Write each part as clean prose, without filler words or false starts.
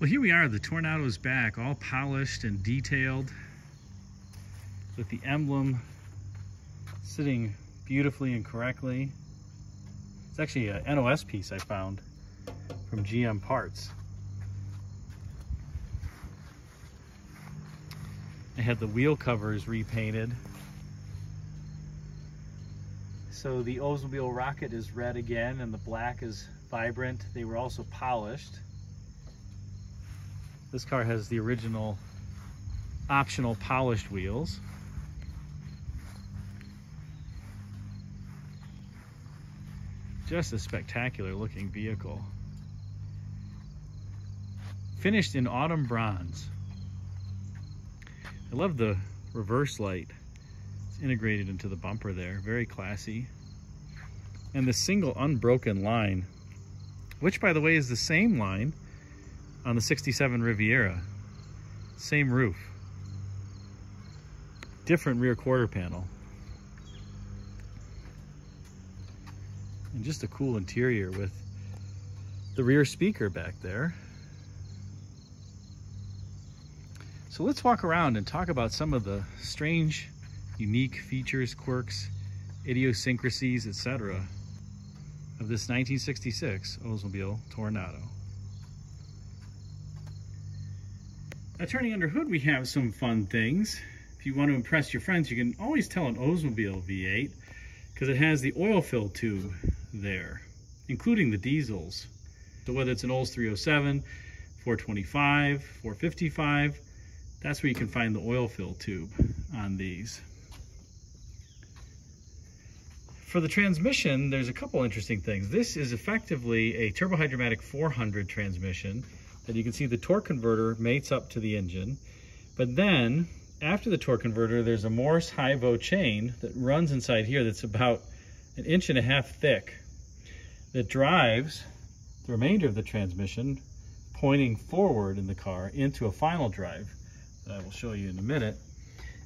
Well, here we are, the Tornado's back, all polished and detailed, with the emblem sitting beautifully and correctly. It's actually a NOS piece I found from GM Parts. I had the wheel covers repainted. So the Oldsmobile Rocket is red again and the black is vibrant. They were also polished. This car has the original optional polished wheels. Just a spectacular looking vehicle. Finished in autumn bronze. I love the reverse light. It's integrated into the bumper there, very classy. And the single unbroken line, which by the way is the same line on the 67 Riviera. Same roof. Different rear quarter panel. And just a cool interior with the rear speaker back there. So let's walk around and talk about some of the strange, unique features, quirks, idiosyncrasies, etc. of this 1966 Oldsmobile Toronado. Now, turning under hood, we have some fun things. If you want to impress your friends, you can always tell an Oldsmobile V8 because it has the oil fill tube there, including the diesels. So whether it's an Olds 307, 425, 455, that's where you can find the oil fill tube on these. For the transmission, there's a couple interesting things. This is effectively a turbohydromatic 400 transmission that you can see the torque converter mates up to the engine. But then, after the torque converter, there's a Morse high-vo chain that runs inside here that's about 1.5 inches thick that drives the remainder of the transmission pointing forward in the car into a final drive that I will show you in a minute.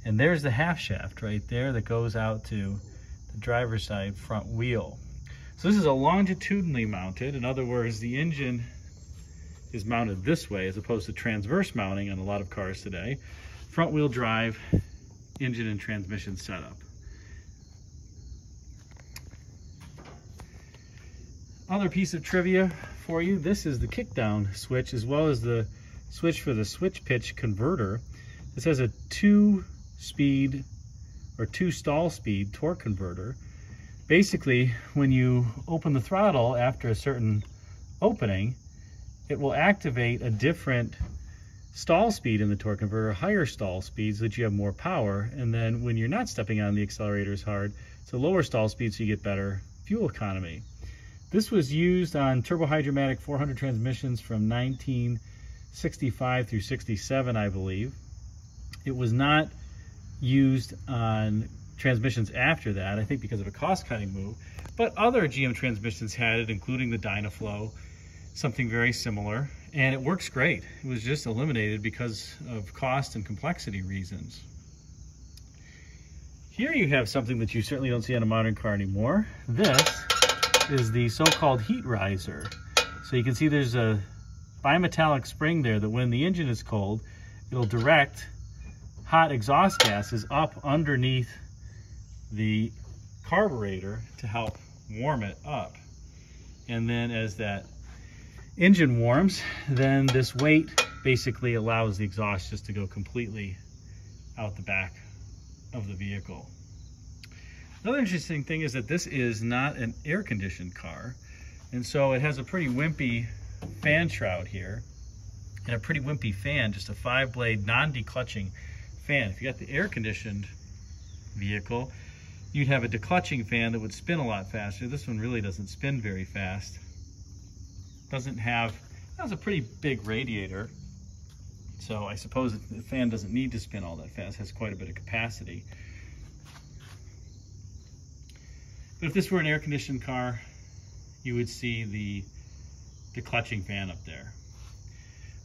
And there's the half shaft right there that goes out to the driver's side front wheel. So this is a longitudinally mounted. In other words, the engine is mounted this way as opposed to transverse mounting on a lot of cars today. Front wheel drive, engine and transmission setup. Other piece of trivia for you, this is the kickdown switch as well as the switch for the switch pitch converter. This has a 2-speed or 2-stall speed torque converter. Basically, when you open the throttle after a certain opening, it will activate a different stall speed in the torque converter, higher stall speed so that you have more power. And then when you're not stepping on the accelerator as hard, it's a lower stall speed so you get better fuel economy. This was used on turbohydromatic 400 transmissions from 1965 through 67, I believe. It was not used on transmissions after that, I think because of a cost-cutting move, but other GM transmissions had it, including the Dynaflow, something very similar, and it works great. It was just eliminated because of cost and complexity reasons. Here you have something that you certainly don't see on a modern car anymore. This is the so-called heat riser. So you can see there's a bimetallic spring there that when the engine is cold, it'll direct hot exhaust gases up underneath the carburetor to help warm it up. And then as that engine warms, then this weight basically allows the exhaust just to go completely out the back of the vehicle. Another interesting thing is that this is not an air-conditioned car, and so it has a pretty wimpy fan shroud here and a pretty wimpy fan, just a 5-blade non-declutching fan. If you got the air-conditioned vehicle, you'd have a declutching fan that would spin a lot faster. This one really doesn't spin very fast. Doesn't have, it has a pretty big radiator, so I suppose the fan doesn't need to spin all that fast. It has quite a bit of capacity. But if this were an air-conditioned car, you would see the declutching fan up there.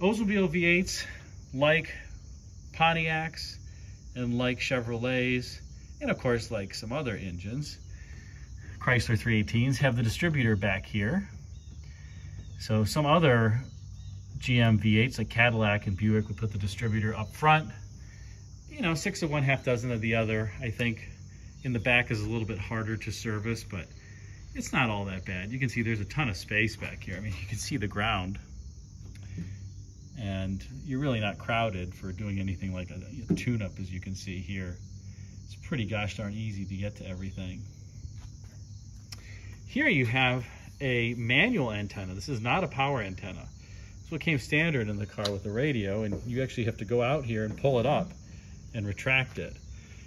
Oldsmobile V8s, like Pontiacs and like Chevrolets, and of course like some other engines, Chrysler 318s, have the distributor back here. So some other GM V8s like Cadillac and Buick would put the distributor up front. You know, 6 of one, half dozen of the other. I think in the back is a little bit harder to service, but it's not all that bad. You can see there's a ton of space back here. I mean, you can see the ground. And you're really not crowded for doing anything like a tune-up, as you can see here. It's pretty gosh darn easy to get to everything. Here you have a manual antenna. This is not a power antenna. This is what came standard in the car with the radio, and you actually have to go out here and pull it up and retract it.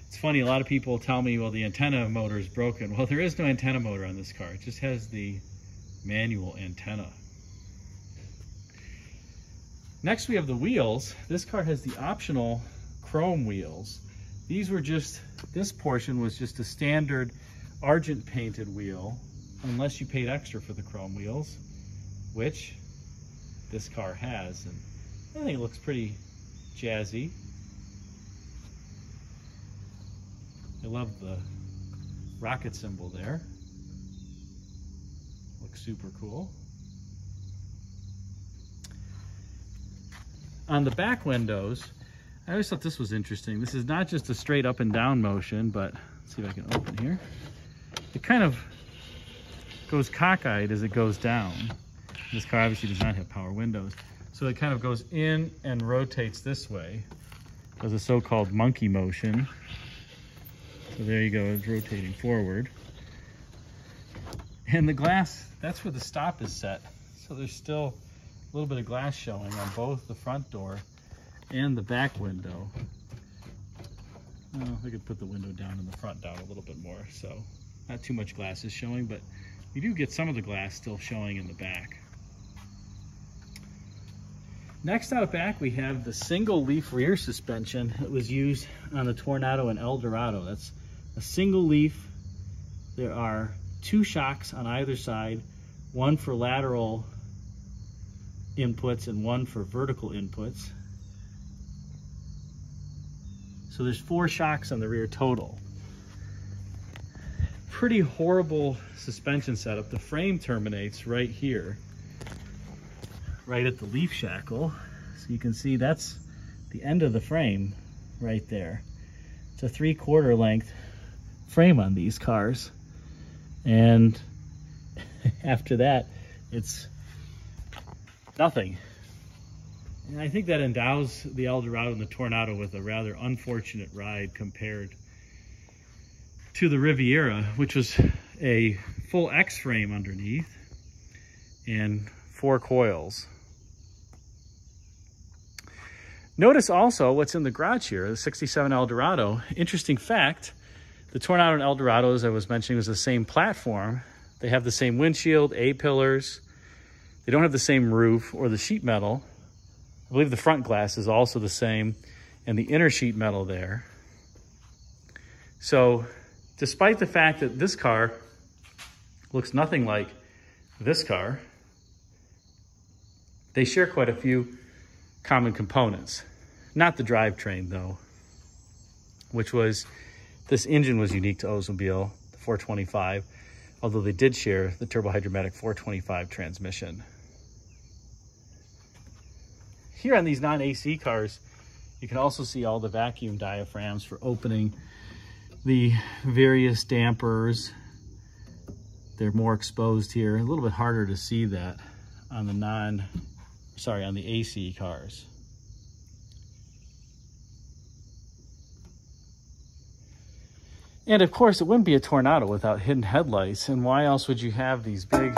It's funny, a lot of people tell me, well, the antenna motor is broken. Well, there is no antenna motor on this car. It just has the manual antenna. Next, we have the wheels. This car has the optional chrome wheels. These were just, this portion was just a standard argent painted wheel, unless you paid extra for the chrome wheels, which this car has. And I think it looks pretty jazzy. I love the rocket symbol there. Looks super cool. On the back windows, I always thought this was interesting. This is not just a straight up and down motion, but let's see if I can open here. It kind of goes cockeyed as it goes down. This car obviously does not have power windows. So it kind of goes in and rotates this way. Does a so-called monkey motion. So there you go, it's rotating forward. And the glass, that's where the stop is set. So there's still a little bit of glass showing on both the front door and the back window. Well, I could put the window down and the front down a little bit more, so not too much glass is showing, but you do get some of the glass still showing in the back. Next out back, we have the single leaf rear suspension that was used on the Toronado and Eldorado. That's a single leaf. There are 2 shocks on either side, one for lateral inputs and one for vertical inputs. So there's 4 shocks on the rear total. Pretty horrible suspension setup. The frame terminates right here, right at the leaf shackle. So you can see that's the end of the frame right there. It's a 3/4 length frame on these cars. And after that, it's nothing. And I think that endows the Eldorado and the Toronado with a rather unfortunate ride compared to the Riviera, which was a full X frame underneath and 4 coils. Notice also what's in the garage here, the 67 Eldorado. Interesting fact, the Toronado and Eldorado, as I was mentioning, was the same platform. They have the same windshield, A-pillars. They don't have the same roof or the sheet metal. I believe the front glass is also the same, and the inner sheet metal there. So, despite the fact that this car looks nothing like this car, they share quite a few common components. Not the drivetrain, though, which was, this engine was unique to Oldsmobile, the 425, although they did share the turbohydromatic 425 transmission. Here on these non-AC cars, you can also see all the vacuum diaphragms for opening the various dampers. They're more exposed here. A little bit harder to see that on the on the AC cars. And of course, it wouldn't be a Toronado without hidden headlights. And why else would you have these big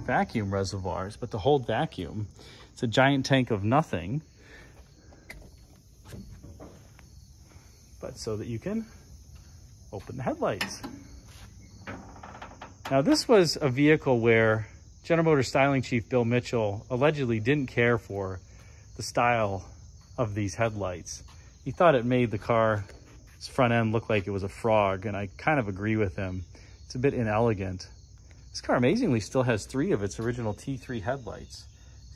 vacuum reservoirs but to hold vacuum? It's a giant tank of nothing, but so that you can open the headlights. Now, this was a vehicle where General Motors styling chief Bill Mitchell allegedly didn't care for the style of these headlights. He thought it made the car's front end look like it was a frog, and I kind of agree with him. It's a bit inelegant. This car amazingly still has 3 of its original T3 headlights.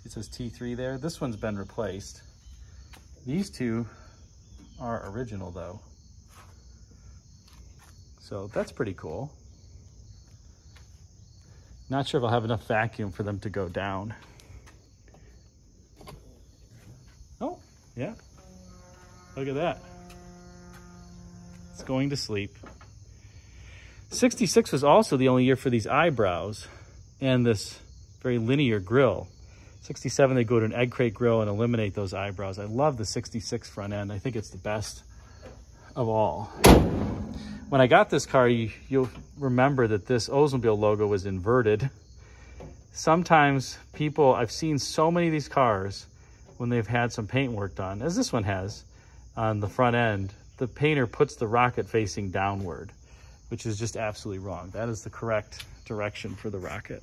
It says T3 there. This one's been replaced. These 2 are original though. So that's pretty cool. Not sure if I'll have enough vacuum for them to go down. Yeah, look at that. It's going to sleep. 66 was also the only year for these eyebrows and this very linear grille. 67, they go to an egg crate grille and eliminate those eyebrows. I love the 66 front end. I think it's the best of all. When I got this car, you'll remember that this Oldsmobile logo was inverted. Sometimes people, I've seen so many of these cars when they've had some paint work done, as this one has on the front end, the painter puts the rocket facing downward, which is just absolutely wrong. That is the correct direction for the rocket.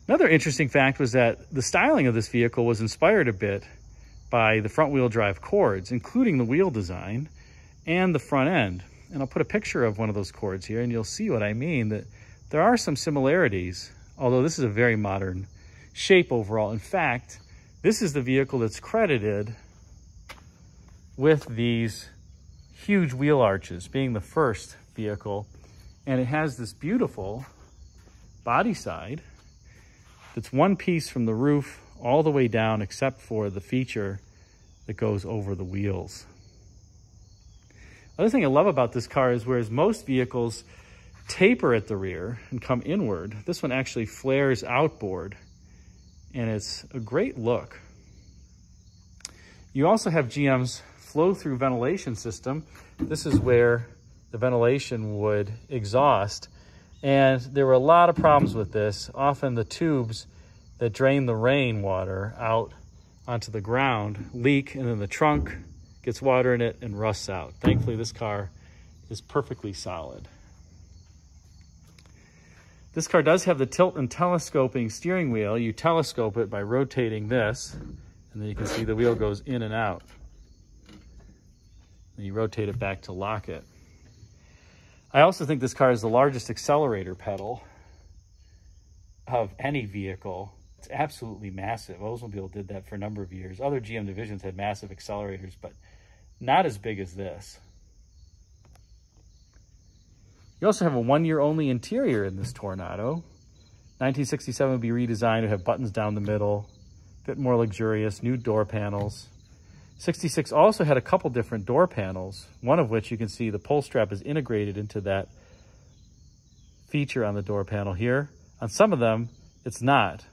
Another interesting fact was that the styling of this vehicle was inspired a bit by the front wheel drive Cords, including the wheel design and the front end. And I'll put a picture of one of those Cords here and you'll see what I mean, that there are some similarities, although this is a very modern shape overall. In fact, this is the vehicle that's credited with these huge wheel arches, being the first vehicle. And it has this beautiful body side that's one piece from the roof all the way down, except for the feature that goes over the wheels. Other thing I love about this car is whereas most vehicles taper at the rear and come inward, this one actually flares outboard, and it's a great look. You also have GM's flow-through ventilation system. This is where the ventilation would exhaust, and there were a lot of problems with this. Often the tubes that drain the rainwater out onto the ground leak, and then the trunk gets water in it and rusts out. Thankfully, this car is perfectly solid. This car does have the tilt and telescoping steering wheel. You telescope it by rotating this, and then you can see the wheel goes in and out. And you rotate it back to lock it. I also think this car is the largest accelerator pedal of any vehicle. It's absolutely massive. Oldsmobile did that for a number of years. Other GM divisions had massive accelerators, but not as big as this. You also have a one-year-only interior in this Toronado. 1967 would be redesigned to have buttons down the middle, a bit more luxurious, new door panels. 66 also had a couple different door panels, one of which you can see the pull strap is integrated into that feature on the door panel here. On some of them, it's not.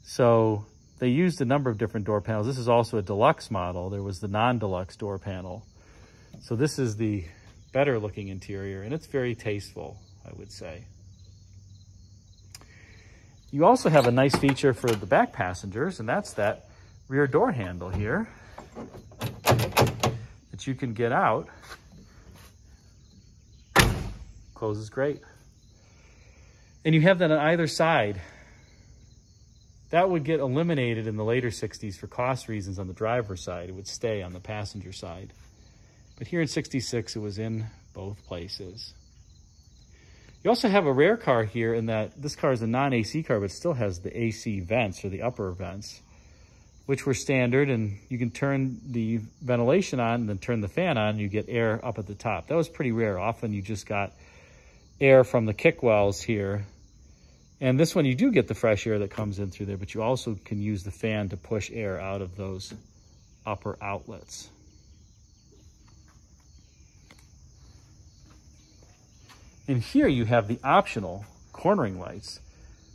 So they used a number of different door panels. This is also a deluxe model. There was the non-deluxe door panel. So this is the better looking interior, and it's very tasteful, I would say. You also have a nice feature for the back passengers, and that's that rear door handle here that you can get out. Closes great. And you have that on either side. That would get eliminated in the later 60s for cost reasons on the driver's side. It would stay on the passenger side. But here in 66, it was in both places. You also have a rare car here in that this car is a non-AC car, but still has the AC vents, or the upper vents, which were standard, and you can turn the ventilation on and then turn the fan on, and you get air up at the top. That was pretty rare. Often you just got air from the kick wells here. And this one, you do get the fresh air that comes in through there, but you also can use the fan to push air out of those upper outlets. And here you have the optional cornering lights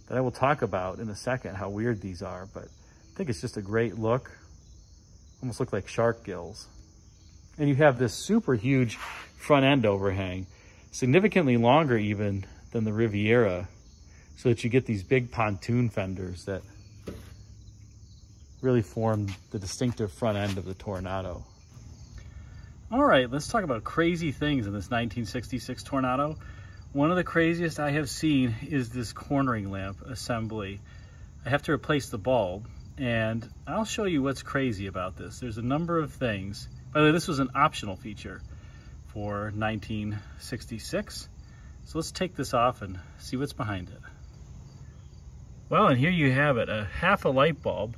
that I will talk about in a second, how weird these are, but I think it's just a great look. Almost look like shark gills. And you have this super huge front end overhang, significantly longer even than the Riviera, so that you get these big pontoon fenders that really form the distinctive front end of the Toronado. All right, let's talk about crazy things in this 1966 Toronado. One of the craziest I have seen is this cornering lamp assembly. I have to replace the bulb, and I'll show you what's crazy about this. There's a number of things. By the way, this was an optional feature for 1966. So let's take this off and see what's behind it. Well, and here you have it, a half a light bulb,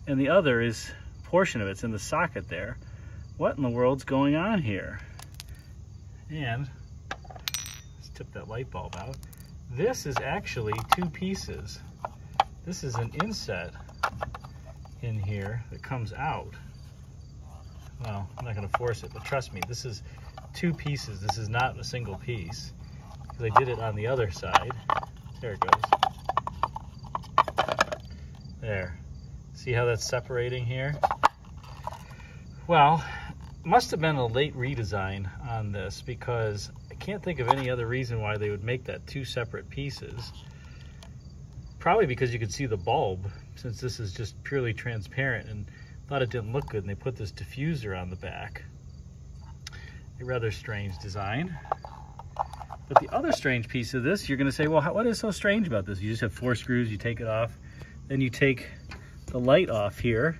and the other is, a portion of it's in the socket there. What in the world's going on here? And let's tip that light bulb out. This is actually two pieces. This is an inset in here that comes out. Well, I'm not going to force it, but trust me, this is two pieces. This is not a single piece, because I did it on the other side. There it goes. There. See how that's separating here? Well, it must have been a late redesign on this, because I can't think of any other reason why they would make that two separate pieces. Probably because you could see the bulb, since this is just purely transparent, and thought it didn't look good, and they put this diffuser on the back. A rather strange design. But the other strange piece of this, you're going to say, well, what is so strange about this? You just have 4 screws, you take it off, then you take the light off here.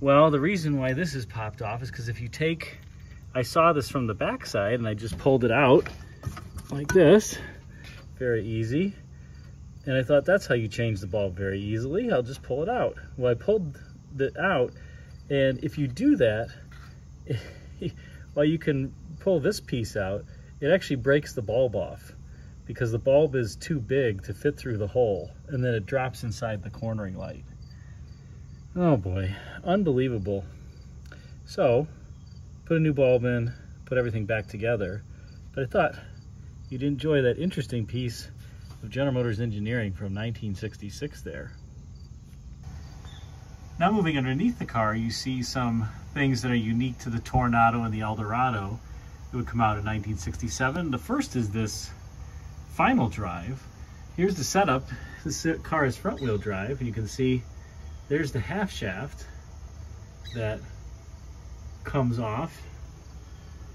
Well, the reason why this is popped off is because if you take, I saw this from the back side, and I just pulled it out like this, very easy. And I thought, that's how you change the bulb very easily. I'll just pull it out. Well, I pulled it out, and if you do that, well, you can pull this piece out, it actually breaks the bulb off, because the bulb is too big to fit through the hole, and then it drops inside the cornering light. Oh boy, unbelievable. So, put a new bulb in, put everything back together, but I thought you'd enjoy that interesting piece of General Motors engineering from 1966 there. Now moving underneath the car, you see some things that are unique to the Toronado and the Eldorado that would come out in 1967. The first is this final drive. Here's the setup. This car is front wheel drive, and you can see there's the half shaft that comes off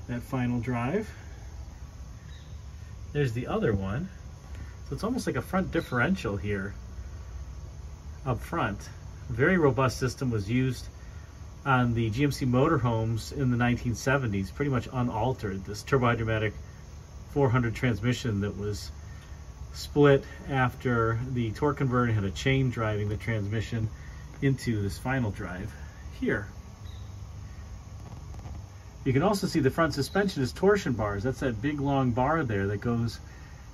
that final drive. There's the other one. So it's almost like a front differential here up front. A very robust system was used on the GMC motorhomes in the 1970s, pretty much unaltered. This turbohydromatic 400 transmission that was split after the torque converter had a chain driving the transmission into this final drive here. You can also see the front suspension is torsion bars. That's that big long bar there that goes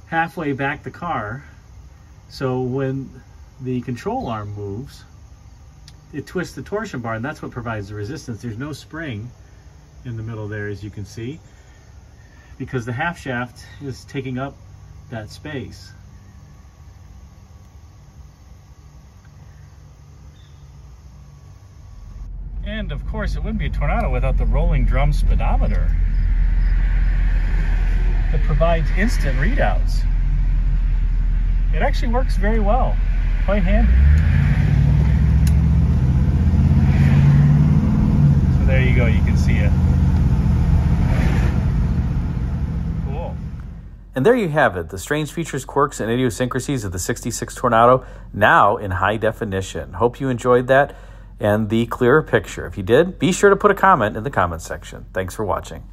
halfway back the car. So when the control arm moves, it twists the torsion bar, and that's what provides the resistance. There's no spring in the middle there, as you can see, because the half shaft is taking up that space. And of course, it wouldn't be a Toronado without the rolling drum speedometer that provides instant readouts. It actually works very well, quite handy. So there you go, you can see it. Cool. And there you have it, the strange features, quirks, and idiosyncrasies of the 66 Toronado, now in high definition. Hope you enjoyed that and the clearer picture. If you did, be sure to put a comment in the comment section. Thanks for watching.